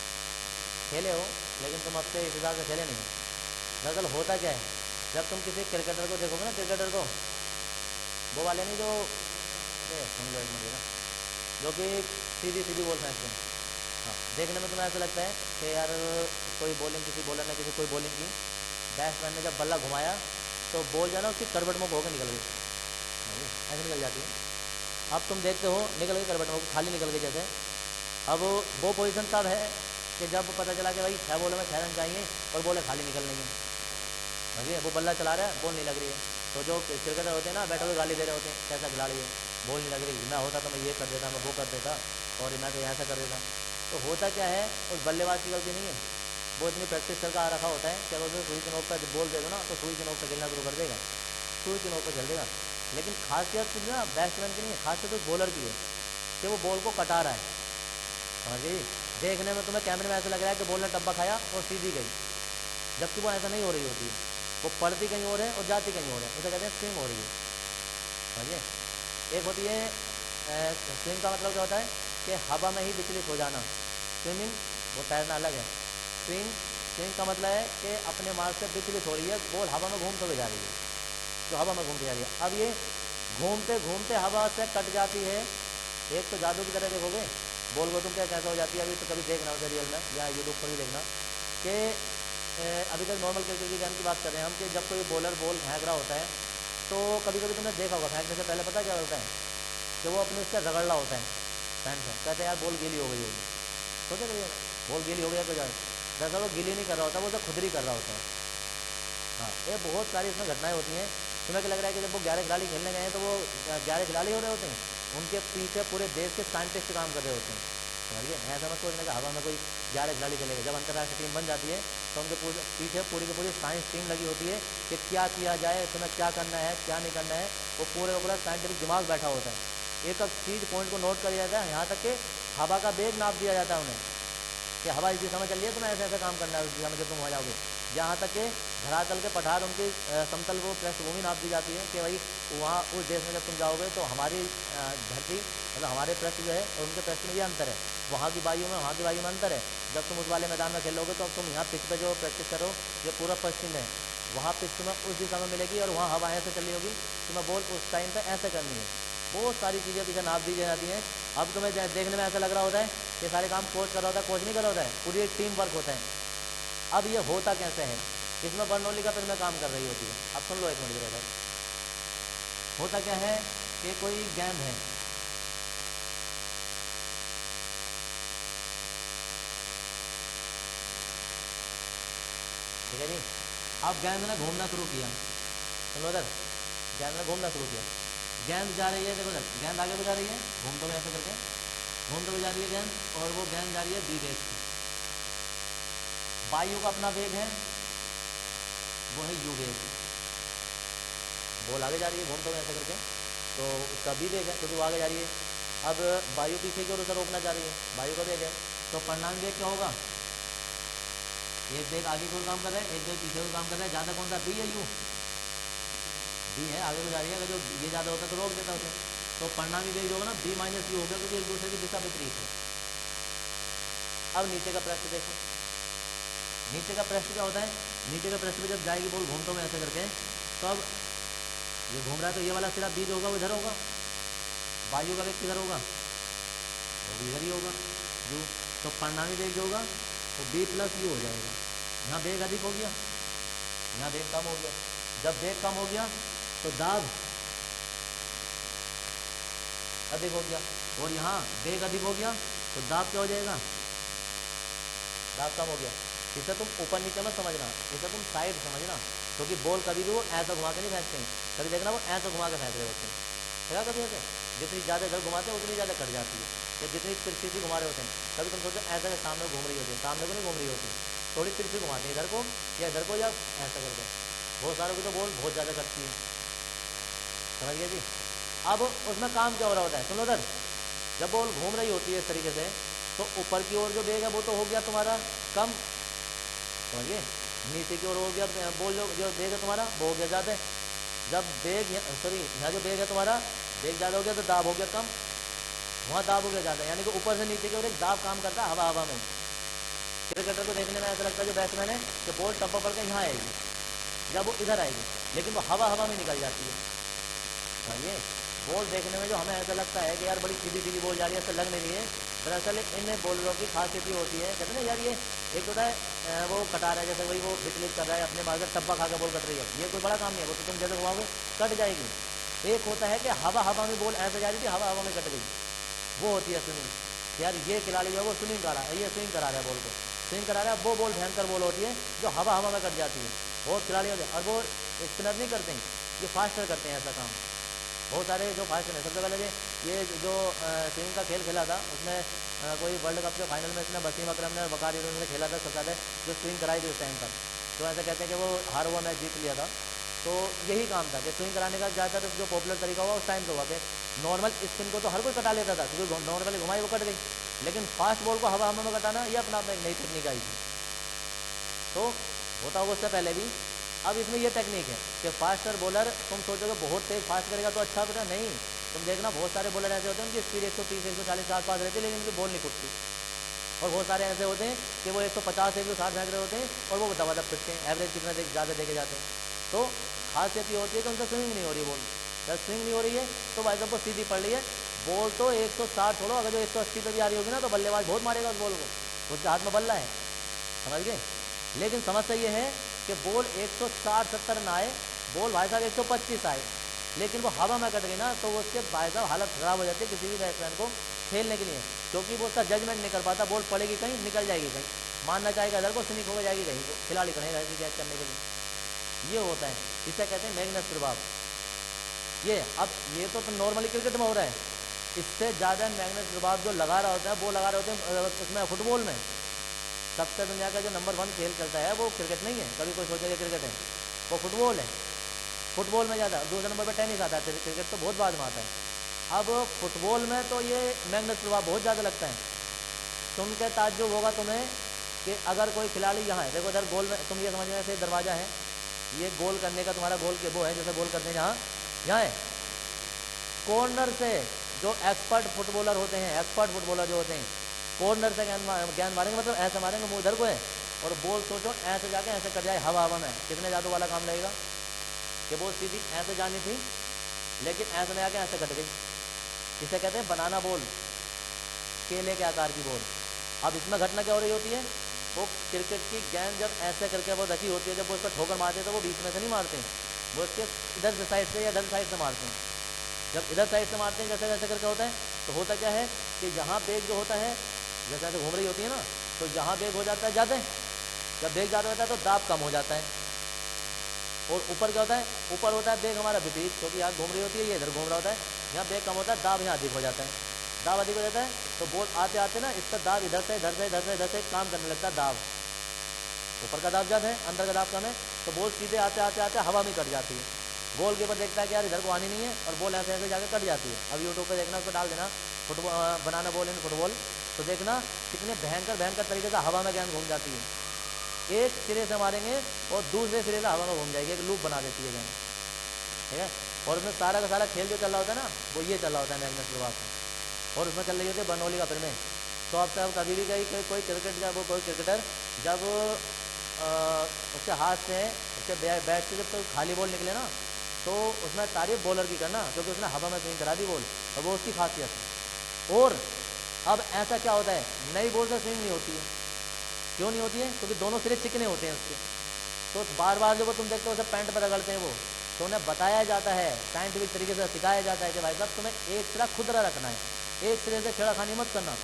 खेले हो, लेकिन तुम अब से इस हिसाब से खेले नहीं। दरअसल होता क्या है, जब तुम किसी क्रिकेटर को देखोगे ना, वो वाले नहीं जो सुन लो एक मिनट ना, जो कि सीधी बॉल फेंकते हैं। हाँ, देखने में तुम्हें ऐसा लगता है कि यार कोई बॉलिंग, किसी बॉलर ने कोई बॉलिंग की, बैट्समैन ने जब बल्ला घुमाया तो बॉल जाना उसकी करवट में होकर निकल गई, ऐसे निकल जाती है। अब तुम देखते हो निकल गई करवट में, खाली निकल गई जैसे। अब वो पोजीशन तब है कि जब पता चला कि भाई 6 बॉलों में 6 रन चाहिए और बॉलें खाली निकल रही हैं, समझिए। वो बल्ला चला रहा है, बॉल नहीं लग रही है, तो जो क्रिकेटर होते हैं ना, बैठो के गाली दे रहे होते हैं, कैसा खिलाड़ी है, बॉल नहीं लग रही, मैं होता तो मैं ये कर देता, मैं वो कर देता, और मैं तो ऐसा कर देता। तो होता क्या है, उस बल्लेबाज की गलती नहीं है, वो इतनी प्रैक्टिस करके आ रखा होता है कि अगर सुई के नोक पर बॉल दे दो ना, तो सुई के नोक पर खेलना शुरू कर देगा, सुई के नोक पर खेल देगा। लेकिन खासियत ना बैट्समैन की नहीं है, खासियत उस बॉलर की है कि वो बॉल को कटा रहा है, समझिए। देखने में तुम्हें कैमरे में ऐसा लग रहा है कि बॉल ने टप्पा खाया और सीधी गई, जबकि वो ऐसा नहीं हो रही होती है, वो पड़ती कहीं और है और जाती कहीं और है, उसे कहते हैं स्विंग हो रही है, समझिए। एक होती है स्विंग का मतलब क्या होता है कि हवा में ही विचलित हो जाना, स्विमिंग वो तैरना अलग है। स्विंग का मतलब है कि अपने मार्ग से विचलित हो रही है, बॉल हवा में घूमते हुए जा रही है, जो हवा में घूमती जा रही है। अब ये घूमते घूमते हवा से कट जाती है। एक तो जादू की तरह देखोगे बॉल को तुम क्या कैसा हो जाती है, अभी तो कभी देखना उसे रियल में या यूट्यूब पर भी देखना कि अभी तक नॉर्मल क्रिकेट की गेम की बात कर रहे हैं हम, कि जब कोई बॉलर बॉल फेंक रहा होता है तो कभी कभी तुमने देखा होगा फेंकने से पहले पता क्या होता है कि वो अपने उससे रगड़ रहा होता है पैंट से, कहते हैं यार बॉल गीली हो गई होगी, सोचा करिए बॉल गीली हो गया तो जाए, दरअसल वो गीली नहीं कर रहा होता, वो तो खुदरी कर रहा होता है। हाँ, ये बहुत सारी इसमें घटनाएं होती हैं। तुम्हें क्या लग रहा है कि जब वो 11 खिलाड़ी खेलने गए हैं तो वो 11 खिलाड़ी हो रहे होते हैं, उनके पीछे पूरे देश के साइंटिस्ट काम कर रहे होते हैं, समझिए। ऐसा मत सोचने का हवा में कोई 11 खिलाड़ी खेलेगा। जब अंतर्राष्ट्रीय टीम बन जाती है तो उनके पीछे पूरी की पूरी साइंस टीम लगी होती है कि क्या किया जाए, तुम्हें क्या करना है क्या नहीं करना है, वो पूरे का पूरा साइंटिफिक दिमाग बैठा होता है, एक एक चीज़ पॉइंट को नोट कर दिया जाता है, यहाँ तक कि हवा का वेग नाप दिया जाता है उन्हें कि हवा इस दिशा में चल रही है, तुम्हें ऐसे ऐसा काम करना है उस दिशा में जब तुम हो जाओगे। जहाँ तक कि धरातल के पठार उनकी समतल वो पृष्ठभूमि नाप दी जाती है कि भाई वहाँ उस देश में जब तुम जाओगे तो हमारी धरती मतलब हमारे पृष्ठ जो है और उनके पृष्ठ में ये अंतर है, वहाँ की वायु में वहाँ की वायु में अंतर है। जब तुम उस वाले मैदान में खेलोगे तो अब तुम यहाँ पिच पर जो प्रैक्टिस करो ये पूरा पश्चिम है, वहाँ पिच तुम्हें उस दिशा में मिलेगी और वहाँ हवा ऐसे चली होगी, तुम्हें बॉल उस टाइम पर ऐसे करनी है। बहुत सारी चीज़ें पीछे नाप दी जाती हैं। अब तुम्हें देखने में ऐसा लग रहा होता है कि सारे काम कोच कर रहा होता है, कोच नहीं कर रहा होता है, पूरी एक टीम वर्क होता है। अब ये होता कैसे है, इसमें बर्नौली का फिर मैं काम कर रही होती है। अब सुन लो एक मिनट जरा, होता क्या है कि कोई गेंद है, ठीक है जी। अब गेंद ने घूमना शुरू किया, सुनो इधर, गेंद ने घूमना शुरू किया, गेंद जा रही है, देखो सर गेंद आगे भी जा रही है, घूमते हुए ऐसे करके घूमते हुए जा रही है गेंद, और वो गेंद जा रही है बी वेग से। वायु का अपना वेग है, वो है यू वेग, बॉल आगे जा रही है घूमते हुए ऐसे करके, तो उसका बी वेग है क्योंकि वो आगे जा रही है। अब वायु पीछे की ओर उसे रोकना चाह रही है, वायु का वेग है, तो परिणाम वेग क्या होगा, एक वेग आगे की ओर काम कर रहा है, एक वेग पीछे की ओर काम कर रहा है, ज़्यादा कौन सा बी है यू, बी है, आगे को जा रही है, अगर जो ये ज़्यादा होता तो रोक देता उसे, तो परिणामी वेग जो होगा ना बी माइनस यू होगा, क्योंकि एक दूसरे की दिशा विपरीत है। अब नीचे का पृष्ठ देखो, नीचे का पृष्ठ क्या होता है, नीचे का पृष्ठ पे जब जाएगी बॉल घूमते हुए ऐसे करके, तो अब ये घूम रहा है तो ये वाला सिरा बीज होगा वो इधर होगा, वायु का वेग किधर होगा, वो भी इधर ही होगा यू। तो परिणामी वेग जो होगा वो बी प्लस यू हो जाएगा। यहाँ वेग अधिक हो गया, यहाँ वेग कम हो गया। जब वेग कम हो गया तो दाब अधिक हो गया, और यहाँ वेग अधिक हो गया तो दाब क्या हो जाएगा, दाब कम हो गया। इसे तुम ऊपर नीचे मत समझना, इसे तुम साइड समझना, क्योंकि बॉल कभी भी वो ऐसा घुमा के नहीं फेंकते हैं। कभी देखना वो ऐसा घुमा के फेंक रहे होते हैं, क्या कभी ऐसे जितनी ज़्यादा इधर घुमाते हैं उतनी ज़्यादा कट जाती है, या जितनी तिरछी घुमा रहे होते हैं। कभी तुम सोचो ऐसा सामने घूम रही होती है, सामने को नहीं घूम रही होती, थोड़ी तिरछी घुमाते हैं इधर को या इधर को या ऐसा करके। बहुत सारों की तो बॉल बहुत ज़्यादा कटती है, समझ गए जी। अब उसमें काम क्या हो रहा होता है, सुनो उधर जब बॉल घूम रही होती है इस तरीके से, तो ऊपर की ओर जो वेग है वो तो हो गया तुम्हारा कम, समझिए। नीचे की ओर हो गया बॉल जो वेग है तुम्हारा वो हो गया ज़्यादा। जब वेग सॉरी यहाँ जो वेग है तुम्हारा वेग ज़्यादा हो गया तो दाब हो गया कम, वहाँ दाब हो गया ज़्यादा, यानी कि ऊपर से नीचे की ओर एक दाब काम करता है हवा हवा में। क्रिकेटर को देखने में ऐसा लगता है जो बैट्समैन है कि बॉल टप्पा पड़ के यहाँ आएगी, जब वो इधर आएगी, लेकिन वो हवा हवा में निकल जाती है। समझिए, बॉल देखने में जो हमें ऐसा लगता है कि यार बड़ी सीधी सीधी बॉल जा रही है, ऐसा लग नहीं रही है, दरअसल इन बॉलरों की खासियत ये होती है, कहते हैं ना यार ये एक होता है वो कटा रहा है, जैसे वही वो विचलित कर रहा है अपने मार्ग टप्पा खा के बॉल कट रही है, ये कोई बड़ा काम नहीं है, वो तो तुम जैसे घुमाओगे कट जाएगी। एक होता है कि हवा हवा में बॉल ऐसे जा रही थी, हवा हवा में कट गई, वो होती है स्विंग। यार ये खिलाड़ी जो है वो स्विंग करा है, ये स्विंग करा रहा है बॉल को, स्विंग करा रहा है, वो बॉल भयंकर बॉल होती है जो हवा हवा में कट जाती है। बहुत खिलाड़ी होते हैं, और वो स्पिनर नहीं करते हैं, ये फास्टर करते हैं ऐसा काम। बहुत सारे जो फास्ट हैं, सबसे पहले ये जो स्विंग का खेल खेला था उसमें कोई वर्ल्ड कप के फाइनल में इसने वसीम अकरम ने वकार यूनुस ने खेला था सबसे पहले, जो स्विंग कराई थी उस टाइम पर, तो ऐसा कहते हैं कि वो हार हुआ मैच जीत लिया था। तो यही काम था कि स्विंग कराने का ज़्यादातर जो पॉपुलर तरीका हुआ उस टाइम तो हुआ कि नॉर्मल स्पिन को तो हर कोई कटा लेता था, क्योंकि नॉर्मली घुमाई वो कट गई, लेकिन फास्ट बॉल को हवा हवा में कटाना ये अपना एक नई टेक्निक आई थी। तो होता हुआ उससे पहले भी, अब इसमें ये टेक्निक है कि फास्टर बॉलर तुम सोचोगे बहुत तेज फास्ट करेगा तो अच्छा बेटा, नहीं। तुम देखना बहुत सारे बॉलर ऐसे होते हैं उनकी स्पीड 130 140 आसपास रहती है, लेकिन उनकी बॉल नहीं फुटती। और बहुत सारे ऐसे होते हैं कि वो 150 160 फेंक रहे होते हैं और वो दबा दब फिटते हैं, एवरेज कितना ज़्यादा देखे जाते हैं। तो खासियत ये होती है कि उनसे स्विंग नहीं हो रही बॉल, जब स्विंग नहीं हो रही है तो भाई साहब को सीधी पड़ रही है बॉल, तो 160 छोड़ो, अगर जो 180 पे भी आ रही होगी ना तो बल्लेबाज बहुत मारेगा उस बॉल को, उसके हाथ में बल्ला है, समझ गए। लेकिन समस्या ये है कि बॉल 160-70 ना आए, बॉल भाई साहब 125 आए, लेकिन वो हवा में कट गई ना तो उसके भाई साहब हालत ख़राब हो जाती है किसी भी बैट्समैन को खेलने के लिए, क्योंकि वो उसका जजमेंट नहीं कर पाता, बॉल पड़ेगी कहीं निकल जाएगी कहीं, मानना चाहेगा इधर को स्निक हो जाएगी कहीं को, खिलाड़ी कहेगा ऐसे कैच करने के लिए। ये होता है, इसे कहते हैं मैग्नेस प्रभाव। ये अब ये तो नॉर्मली क्रिकेट में हो रहा है, इससे ज़्यादा मैग्नेस प्रभाव जो लगा रहा होता है वो लगा रहे होते हैं उसमें फुटबॉल में। सबसे दुनिया का जो नंबर 1 खेल चलता है वो क्रिकेट नहीं है, कभी कोई सोचेगा क्रिकेट है, वो फुटबॉल है। फुटबॉल में ज़्यादा, दूसरे नंबर पर टेनिस आता है, क्रिकेट तो बहुत बाद में आता है। अब फुटबॉल में तो ये मैग्नेस प्रभाव बहुत ज़्यादा लगता है। सुन के ताज्जुब होगा तुम्हें कि अगर कोई खिलाड़ी यहाँ है, देखो इधर गोल में, तुम ये समझ में ऐसे दरवाज़ा है, ये गोल करने का तुम्हारा गोल के वो है जैसे गोल करते हैं यहाँ है, कॉर्नर से जो एक्सपर्ट फुटबॉलर होते हैं, एक्सपर्ट फुटबॉलर जो होते हैं कॉर्नर से गेंद मारेंगे, मतलब ऐसे मारेंगे मुँह इधर को है, और बॉल सोचो ऐसे जाके ऐसे कट जाए हवा हवा में, कितने जादू वाला काम लगेगा कि बॉल सीधी ऐसे जानी थी लेकिन ऐसे में आके ऐसे कट गई। इसे कहते हैं बनाना बॉल, केले के आकार की बॉल। अब इसमें घटना क्या हो रही होती है, वो क्रिकेट की गेंद जब ऐसे करके वो रखी होती है, जब वो उसका ठोकर मारते हैं तो वो बीच में से नहीं मारते हैं, वो इसके इधर साइड से या इधर साइड से मारते हैं। जब इधर साइड से मारते हैं जैसे वैसे करके होता है, तो होता क्या है कि यहाँ बेग जो होता है जैसे ऐसे घूम रही होती है ना, तो यहाँ बेग हो जाता है ज़्यादा, जब बेग ज़्यादा होता है तो दाब कम हो जाता है। और ऊपर क्या होता है, ऊपर होता है बेग हमारा विपरीत, क्योंकि यहाँ घूम रही होती है, ये इधर घूम रहा होता है, यहाँ बेग कम होता है, दाब यहाँ अधिक हो जाता है। दाब अधिक हो जाता है तो बॉल आते आते ना इसका दाब इधर से इधर से इधर से इधर से काम करने लगता है। दाब ऊपर का दाब ज़्यादा है, अंदर का दाब कम है, तो बॉल सीधे आते आते आते हवा में कट जाती है। गोल कीपर देखता है कि यार इधर को आनी नहीं है, और बॉल ऐसे ऐसे जाकर कट जाती है। अब यूट्यूब पे देखना, उसको डाल देना football banana ball in football, तो देखना कितने भयंकर भयंकर तरीके से हवा में गेंद घूम जाती है। एक सिरे से मारेंगे और दूसरे सिरे से हवा में घूम जाएगी, एक लूप बना देती है गेंद, ठीक है। और उसमें सारा का सारा खेल जो चल रहा होता है ना, वो ये चल रहा होता है मैग्नेस प्रभाव से, और उसमें चल रही होती है बर्नौली का फिल्में। तो अब तक कभी भी कहीं कोई क्रिकेट जब कोई क्रिकेटर जब उसके हाथ से उसके बैट से जब तो खाली बॉल निकले ना, तो उसमें तारीफ बॉलर की करना, क्योंकि उसने हवा में स्विंग करा दी बॉल, और वो उसकी खासियत है। और अब ऐसा क्या होता है, नई बॉल से स्विंग नहीं होती है। क्यों नहीं होती है? क्योंकि दोनों सिरे चिकने होते हैं उसके। तो बार बार जो वो तुम देखते हो उसे पैंट पर रगड़ते हैं वो, तो उन्हें बताया जाता है, साइंटिफिक तरीके से सिखाया जाता है कि भाई साहब तुम्हें एक सिरा खुदरा रखना है, एक सिरे से छेड़खानी मत करना।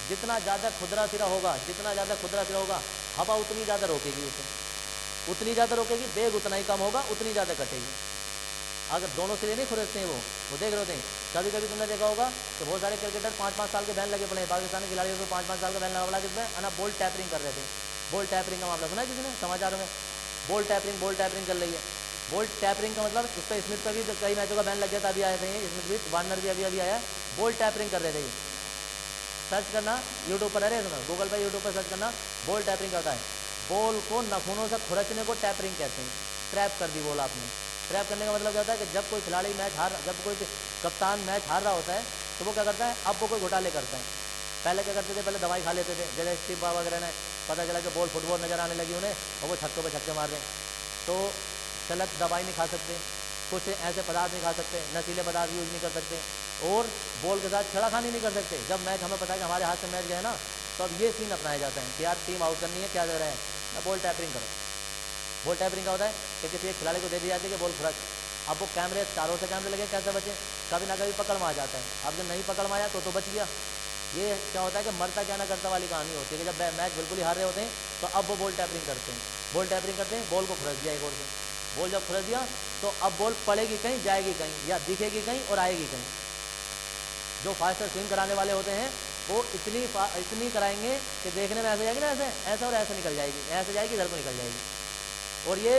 जितना ज़्यादा खुदरा सिरा होगा, जितना ज़्यादा खुदरा सिरा होगा, हवा उतनी ज़्यादा रोकेगी उसे, उतनी ज़्यादा रोकेगी, बेग उतना ही कम होगा, उतनी ज़्यादा कटेगी। अगर दोनों सिरे नहीं खुरसते हैं वो देख रहे होते हैं। कभी कभी तुमने देखा होगा कि बहुत सारे क्रिकेटर 5-5 साल के बैन लगे पड़े हैं, पाकिस्तानी खिलाड़ियों को 5-5 साल का बैन लगा पड़ा, किसमें अना बॉल टैपरिंग कर रहे थे। बॉल टैपरिंग का मामला सुना है किसी ने समाचारों में? बॉल टैपरिंग कर रही है। बॉल टैपरिंग का मतलब, इस पर स्मिथ पर भी कई मैचों का बैन लग गया था, अभी आए थे स्मिथ भी, वार्नर भी अभी आया। बॉल टैपरिंग कर रहे थे। सर्च करना यूट्यूब पर, अरे सुनो गूगल पर, यूट्यूब पर सर्च करना, बॉल टैपरिंग करता है। बॉल को नाखूनों से खुरचने को टैपरिंग कहते हैं। ट्रैप कर दी बॉल आपने। ट्रैप करने का मतलब क्या होता है कि जब कोई खिलाड़ी जब कोई कप्तान मैच हार रहा होता है, तो वो क्या करता है, अब वो कोई घोटाले करता है। पहले क्या करते थे, पहले दवाई खा लेते थे, जैसे स्टीव बाबा वगैरह ने, पता चला कि बॉल फुटबॉल नजर आने लगी उन्हें, और वो छक्कों पे छक्के मार रहे हैं, तो गलत दवाई नहीं खा सकते, कुछ ऐसे पदार्थ नहीं खा सकते, नशीले पदार्थ यूज नहीं कर सकते, और बॉल के साथ छेड़खानी नहीं कर सकते। जब मैच हमें पता है कि हमारे हाथ से मैच गया ना, तो अब ये सीन अपनाया जाता है कि यार टीम आउट करनी है, क्या कर रहे हैं ना, बॉल टैपरिंग करो। बॉल टैपरिंग का होता है कि किसी एक खिलाड़ी को दे दी जाती है कि बॉल खुरच, अब वो कैमरे, चारों से कैमरे लगे, कैसे बचे, कभी ना कभी पकड़ में आ जाता है। अब जब नहीं पकड़ में आया तो बच गया। ये क्या होता है कि मरता क्या ना करता वाली कहानी होती है कि जब मैच बिल्कुल ही हार रहे होते हैं, तो अब वो बॉल टैपरिंग करते हैं। बॉल टैपरिंग करते हैं, बॉल को खुरच दिया एक और से, बॉल जब खुरच दिया तो अब बॉल पड़ेगी कहीं, जाएगी कहीं, या दिखेगी कहीं और आएगी कहीं। जो फास्टर स्विंग कराने वाले होते हैं वो इतनी कराएंगे कि देखने में ऐसे जाएगी ना, ऐसे ऐसे और ऐसे निकल जाएगी, ऐसे जाएगी, इधर को निकल जाएगी। और ये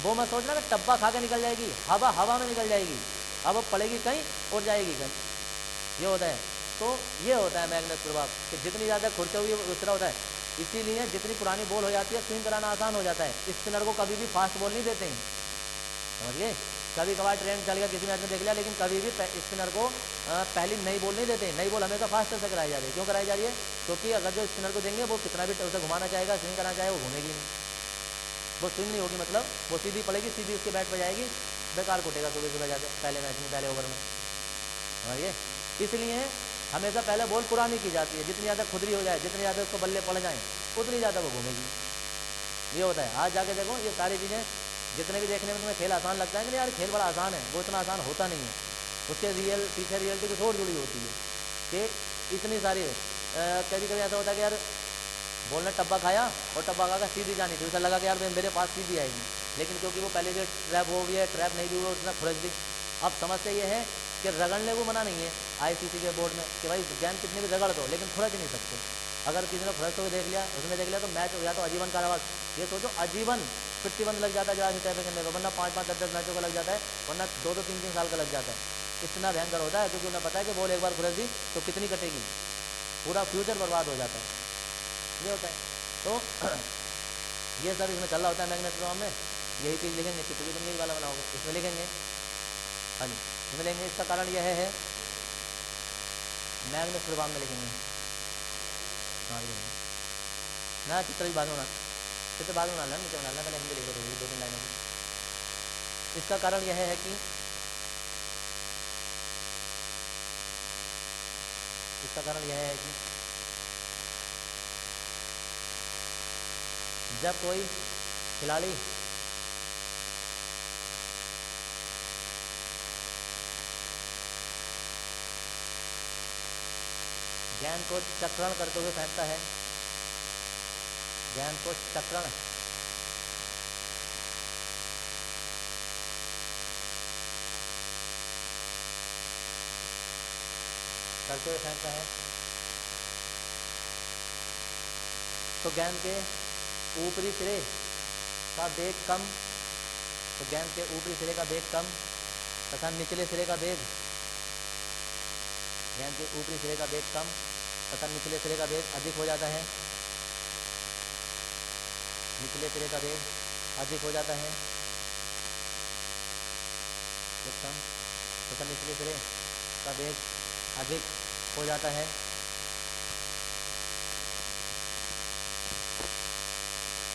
वो मत सोचना कि टब्बा खा के निकल जाएगी, हवा में निकल जाएगी, अब पड़ेगी कहीं और जाएगी कहीं, ये होता है। तो ये होता है मैग्नेट प्रभाव कि जितनी ज़्यादा खुरचे हुई उस तरह होता है। इसीलिए जितनी पुरानी बॉल हो जाती है, स्विंग कराना आसान हो जाता है। स्पिनर को कभी भी फास्ट बॉल नहीं देते हैं, समझिए। कभी कभार ट्रेंड चल गया, किसी मैच में देख लिया, लेकिन कभी भी स्पिनर को पहली नई बॉल नहीं देते। नई बॉल हमेशा फास्टर से कराई जा रही है। क्यों कराई जा रही है? क्योंकि अगर जो स्पिनर को देंगे वो कितना भी उसे घुमाना चाहेगा, स्विंग करना चाहे, वो घूमेगी नहीं, वो स्विंग नहीं होगी, मतलब वो सीधी पड़ेगी, सीधी उसके बैट पर जाएगी, बेकार कुटेगा सुबह सुबह जाके पहले मैच में, पहले ओवर में, समझिए। इसलिए हमेशा पहले बॉल पुरानी की जाती है, जितनी ज़्यादा खुदरी हो जाए, जितनी ज़्यादा उसको बल्ले पड़ जाएँ, उतनी ज़्यादा वो घूमेगी, ये होता है। आज जाके देखो, ये सारी चीज़ें जितने भी देखने में तुम्हें खेल आसान लगता है कि यार खेल बड़ा आसान है, वो इतना आसान होता नहीं है। उसके पीछे रियलिटी कुछ और जुड़ी होती है कि इतनी सारी कभी कभी ऐसा होता है कि यार बॉल ने टब्बा खाया और टब्बा खा सीधी जानी थी, उसे लगा कि यार मेरे पास सीधी आएगी, लेकिन क्योंकि वो पहले से ट्रैप हो गई है, ट्रैप नहीं दी वो उसने खुरच दी। अब समस्या ये है कि रगड़ने को मना नहीं है आईसीसी के बोर्ड में कि भाई गेंद कितनी भी रगड़ दो, लेकिन खुरच नहीं सकते। अगर किसी ने खुरचते हुए देख लिया, उसने देख लिया, तो मैच या तो आजीवन कारावास, ये सोचो आजीवन प्रतिबंध लग जाता है जरा से टैपे करने का, वरना 5-5, 10-10 मैचों का लग जाता है, वरना 2-2, 3-3 साल का लग जाता है। इतना भयंकर होता है, क्योंकि उन्हें पता है कि बॉल एक बार खुरच दी तो कितनी कटेगी, पूरा फ्यूचर बर्बाद हो जाता है, ये होता है। तो ये सब इसमें चल रहा होता है मैग्नेट प्रभाव में। यही चीज़ लिखेंगे, कितनी दुनिया वाला बनाओगे, इसमें लिखेंगे, हाँ जी इसमें लेंगे। इसका कारण यह है मैग्नेट प्रभाव में लिखेंगे, हाँ लिखेंगे ना, चित्र भी बाद में चित्र बाद में बना लेना, नीचे बना लेना, पहले हिंदी लिख दो 2-3 लाइनों की। इसका कारण यह है कि जब कोई खिलाड़ी गेंद को चक्रण करते हुए फेंकता है, गेंद को चक्रण करते हुए फेंकता है, तो गेंद के ऊपरी सिरे का वेग कम, तो गेंद के ऊपरी सिरे का वेग कम तथा निचले सिरे का वेग, गेंद के ऊपरी सिरे का वेग कम तथा निचले सिरे का वेग अधिक हो जाता है, निचले सिरे का वेग अधिक हो जाता है, कम तथा निचले सिरे का वेग अधिक हो जाता है।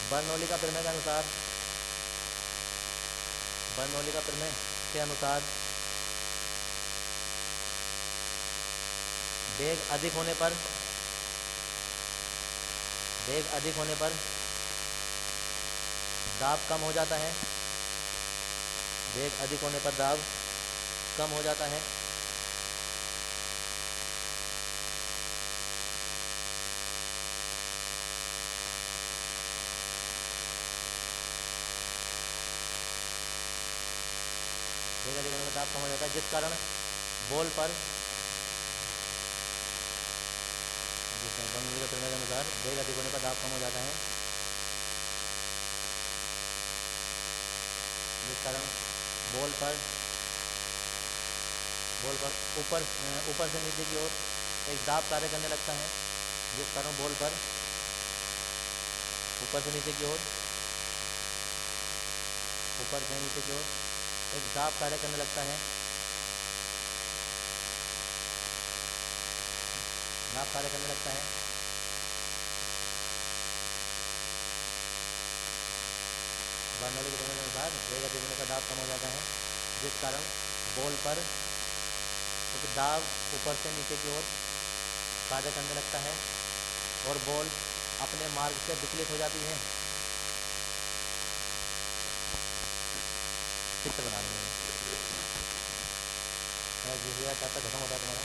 बर्नौली का प्रमेय के अनुसार बर्नौली का प्रमेय के अनुसार वेग अधिक होने पर दाब कम हो जाता है। वेग अधिक होने पर दाब कम हो जाता है। वेग अधिक होने पर दाब कम हो जाता है, जिस कारण बॉल पर बर्नौली के प्रमेय के अनुसार वेग अधिक होने पर दाब कम हो जाता है, जिस कारण बॉल पर ऊपर से नीचे की ओर एक दाब कार्य करने लगता है, जिस कारण बॉल पर ऊपर से नीचे की ओर एक दाब कार्य करने लगता है। बर्नौली के प्रमेय के अनुसार वेग अधिक होने पर दाब कम हो जाता है, जिस कारण बॉल पर क्योंकि दाब ऊपर से नीचे की ओर कार्य करने लगता है और बॉल अपने मार्ग से विचलित हो जाती है। चित्र बना लेंगे जिस चैप्टर खत्म होता है तुम्हारा।